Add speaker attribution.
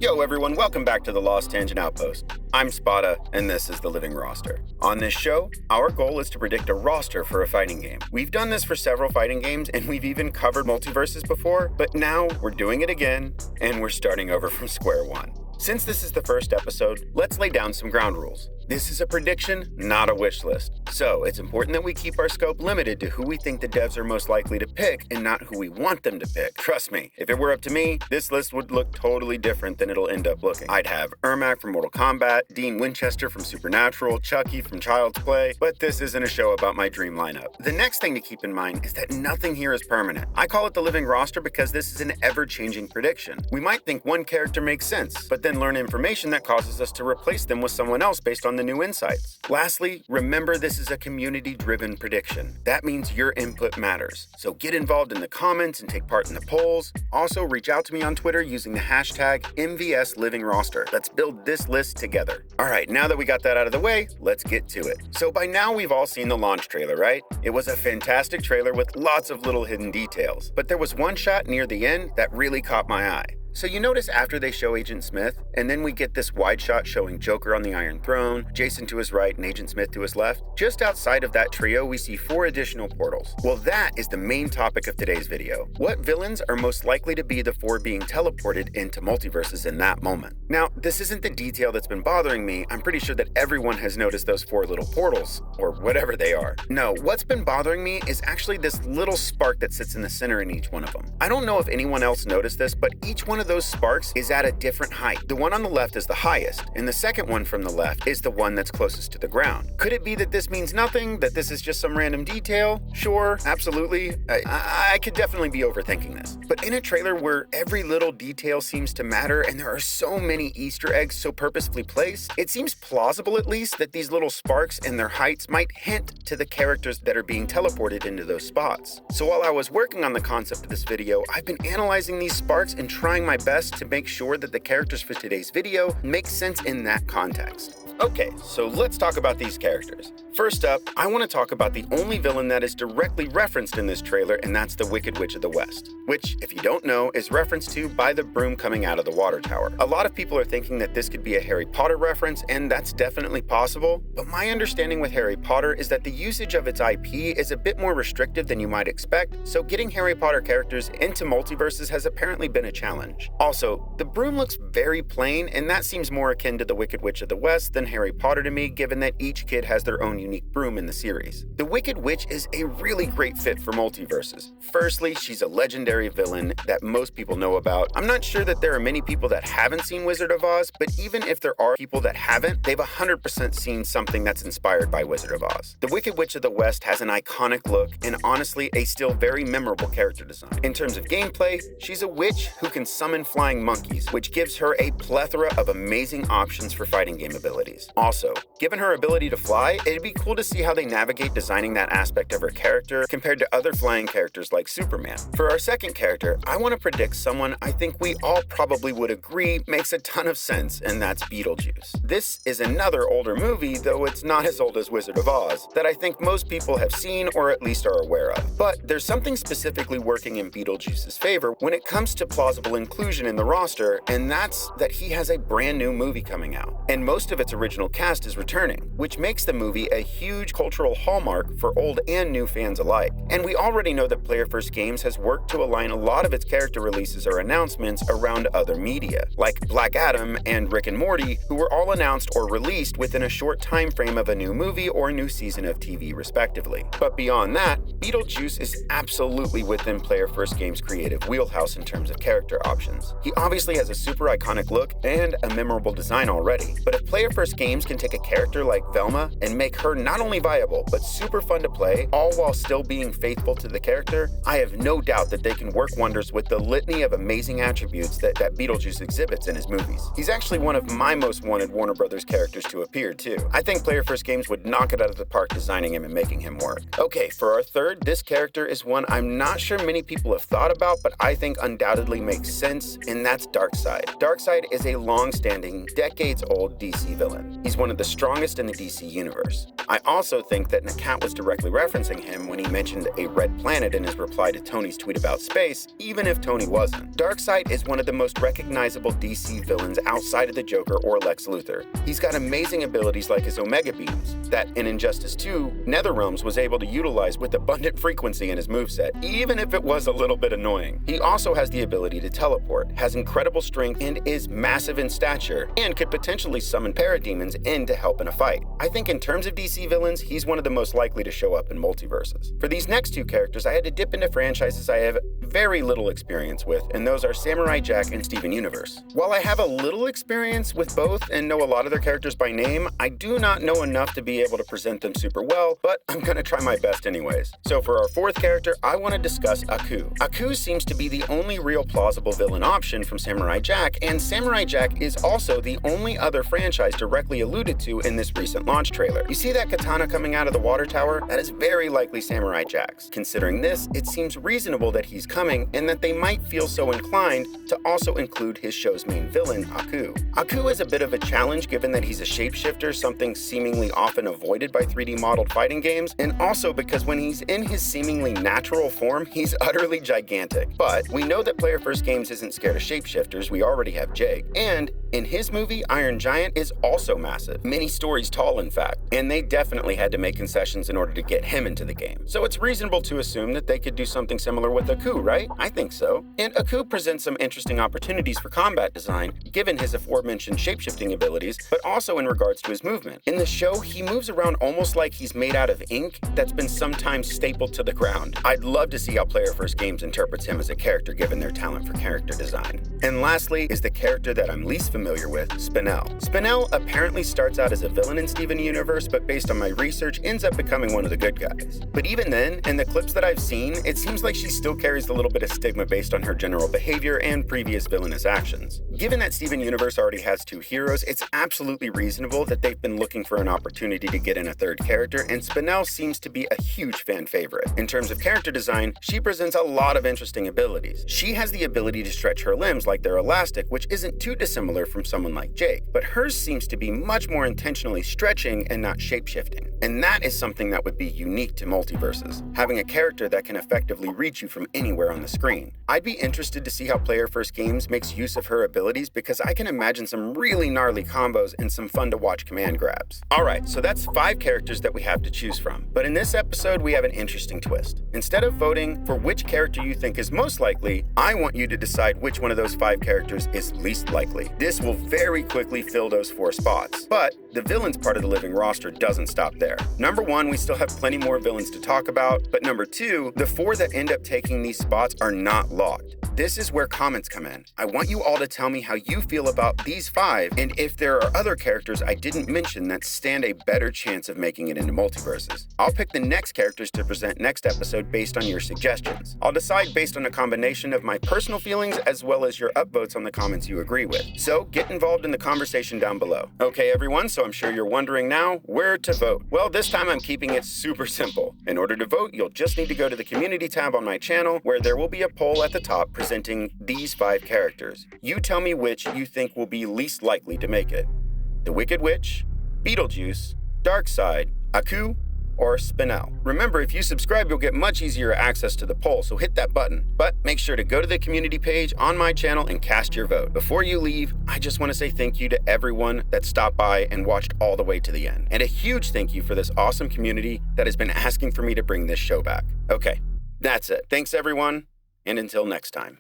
Speaker 1: Yo everyone, welcome back to the Lost Tangent Outpost. I'm Spada, and this is the Living Roster. On this show, our goal is to predict a roster for a fighting game. We've done this for several fighting games, and we've even covered MultiVersus before, but now we're doing it again, and we're starting over from square one. Since this is the first episode, let's lay down some ground rules. This is a prediction, not a wish list. So it's important that we keep our scope limited to who we think the devs are most likely to pick and not who we want them to pick. Trust me, if it were up to me, this list would look totally different than it'll end up looking. I'd have Ermac from Mortal Kombat, Dean Winchester from Supernatural, Chucky from Child's Play, but this isn't a show about my dream lineup. The next thing to keep in mind is that nothing here is permanent. I call it the Living Roster because this is an ever-changing prediction. We might think one character makes sense, but then learn information that causes us to replace them with someone else based on the new insights. Lastly, remember this is a community-driven prediction. That means your input matters. So get involved in the comments and take part in the polls. Also, reach out to me on Twitter using the hashtag #MVSLivingRoster. Let's build this list together. All right, now that we got that out of the way, let's get to it. So by now we've all seen the launch trailer, right? It was a fantastic trailer with lots of little hidden details. But there was one shot near the end that really caught my eye. So you notice after they show Agent Smith, and then we get this wide shot showing Joker on the Iron Throne, Jason to his right, and Agent Smith to his left. Just outside of that trio, we see 4 additional portals. Well, that is the main topic of today's video. What villains are most likely to be the 4 being teleported into multiverses in that moment? Now, this isn't the detail that's been bothering me. I'm pretty sure that everyone has noticed those 4 little portals, or whatever they are. No, what's been bothering me is actually this little spark that sits in the center in each one of them. I don't know if anyone else noticed this, but each one of those sparks is at a different height. The one on the left is the highest, and the second one from the left is the one that's closest to the ground. Could it be that this means nothing, that this is just some random detail? Sure, absolutely. I could definitely be overthinking this. But in a trailer where every little detail seems to matter and there are so many Easter eggs so purposefully placed, it seems plausible at least that these little sparks and their heights might hint to the characters that are being teleported into those spots. So while I was working on the concept of this video, I've been analyzing these sparks and trying my best to make sure that the characters for today's video make sense in that context. Okay, so let's talk about these characters. First up, I want to talk about the only villain that is directly referenced in this trailer, and that's the Wicked Witch of the West, which, if you don't know, is referenced to by the broom coming out of the water tower. A lot of people are thinking that this could be a Harry Potter reference, and that's definitely possible, but my understanding with Harry Potter is that the usage of its IP is a bit more restrictive than you might expect, so getting Harry Potter characters into multiverses has apparently been a challenge. Also, the broom looks very plain, and that seems more akin to the Wicked Witch of the West than Harry Potter to me, given that each kid has their own unique broom in the series. The Wicked Witch is a really great fit for multiverses. Firstly, she's a legendary villain that most people know about. I'm not sure that there are many people that haven't seen Wizard of Oz, but even if there are people that haven't, they've 100% seen something that's inspired by Wizard of Oz. The Wicked Witch of the West has an iconic look and honestly a still very memorable character design. In terms of gameplay, she's a witch who can summon flying monkeys, which gives her a plethora of amazing options for fighting game abilities. Also, given her ability to fly, it'd be cool to see how they navigate designing that aspect of her character compared to other flying characters like Superman. For our second character, I want to predict someone I think we all probably would agree makes a ton of sense, and that's Beetlejuice. This is another older movie, though it's not as old as Wizard of Oz, that I think most people have seen or at least are aware of. But there's something specifically working in Beetlejuice's favor when it comes to plausible inclusion in the roster, and that's that he has a brand new movie coming out, and most of its original cast is returning, which makes the movie a huge cultural hallmark for old and new fans alike. And we already know that Player First Games has worked to align a lot of its character releases or announcements around other media, like Black Adam and Rick and Morty, who were all announced or released within a short time frame of a new movie or a new season of TV, respectively. But beyond that, Beetlejuice is absolutely within Player First Games' creative wheelhouse in terms of character options. He obviously has a super iconic look and a memorable design already, but if Player First Games can take a character like Velma and make her not only viable, but super fun to play, all while still being faithful to the character, I have no doubt that they can work wonders with the litany of amazing attributes that Beetlejuice exhibits in his movies. He's actually one of my most wanted Warner Brothers characters to appear, too. I think Player First Games would knock it out of the park designing him and making him work. Okay, for our third, this character is one I'm not sure many people have thought about, but I think undoubtedly makes sense, and that's Darkseid. Darkseid is a long-standing, decades-old DC villain. villain. He's one of the strongest in the DC universe. I also think that Nakat was directly referencing him when he mentioned a red planet in his reply to Tony's tweet about space, even if Tony wasn't. Darkseid is one of the most recognizable DC villains outside of the Joker or Lex Luthor. He's got amazing abilities like his Omega Beams, that in Injustice 2, NetherRealms was able to utilize with abundant frequency in his moveset, even if it was a little bit annoying. He also has the ability to teleport, has incredible strength, and is massive in stature, and could potentially summon parademons in to help in a fight. I think in terms of DC villains, he's one of the most likely to show up in multiverses. For these next two characters, I had to dip into franchises I have very little experience with, and those are Samurai Jack and Steven Universe. While I have a little experience with both and know a lot of their characters by name, I do not know enough to be able to present them super well, but I'm gonna try my best anyways. So for our fourth character, I want to discuss Aku. Aku seems to be the only real plausible villain option from Samurai Jack, and Samurai Jack is also the only other franchise directly alluded to in this recent launch trailer. You see that katana coming out of the water tower? That is very likely Samurai Jack's. Considering this, it seems reasonable that he's coming and that they might feel so inclined to also include his show's main villain, Aku. Aku is a bit of a challenge given that he's a shapeshifter, something seemingly often avoided by 3D modeled fighting games, and also because when he's in his seemingly natural form, he's utterly gigantic. But we know that Player First Games isn't scared of shapeshifters, we already have Jake. And in his movie, Iron Giant is also massive, many stories tall in fact, and they definitely had to make concessions in order to get him into the game. So it's reasonable to assume that they could do something similar with Aku, right? I think so. And Aku presents some interesting opportunities for combat design, given his aforementioned shapeshifting abilities, but also in regards to his movement. In the show, he moves around almost like he's made out of ink that's been sometimes stapled to the ground. I'd love to see how Player First Games interprets him as a character given their talent for character design. And lastly is the character that I'm least familiar with, Spinel. Spinel apparently starts out as a villain in Steven Universe, but based on my research, ends up becoming one of the good guys. But even then, in the clips that I've seen, it seems like she still carries a little bit of stigma based on her general behavior and previous villainous actions. Given that Steven Universe already has two heroes, it's absolutely reasonable that they've been looking for an opportunity to get in a third character, and Spinel seems to be a huge fan favorite. In terms of character design, she presents a lot of interesting abilities. She has the ability to stretch her limbs like they're elastic, which isn't too dissimilar from someone like Jake, but hers seems to be much more intentionally stretching and not shapeshifting. And that is something that would be unique to multiverses, having a character that can effectively reach you from anywhere on the screen. I'd be interested to see how Player First Games makes use of her abilities because I can imagine some really gnarly combos and some fun to watch command grabs. Alright, so that's 5 characters that we have to choose from. But in this episode, we have an interesting twist. Instead of voting for which character you think is most likely, I want you to decide which one of those 5 characters is least likely. This will very quickly fill those 4 spots. But the villains part of the living roster doesn't stop there. Number 1, we still have plenty more villains to talk about, but number 2, the 4 that end up taking these spots are not locked. This is where comments come in. I want you all to tell me how you feel about these 5, and if there are other characters I didn't mention that stand a better chance of making it into multiverses. I'll pick the next characters to present next episode based on your suggestions. I'll decide based on a combination of my personal feelings as well as your upvotes on the comments you agree with. So get involved in the conversation down below. Okay everyone, so I'm sure you're wondering now where to vote. Well, this time I'm keeping it super simple. In order to vote, you'll just need to go to the community tab on my channel where there will be a poll at the top presenting these 5 characters. You tell me which you think will be least likely to make it. The Wicked Witch, Beetlejuice, Darkseid, Aku, or Spinel. Remember, if you subscribe, you'll get much easier access to the poll, so hit that button. But make sure to go to the community page on my channel and cast your vote. Before you leave, I just want to say thank you to everyone that stopped by and watched all the way to the end. And a huge thank you for this awesome community that has been asking for me to bring this show back. Okay, that's it. Thanks everyone, and until next time.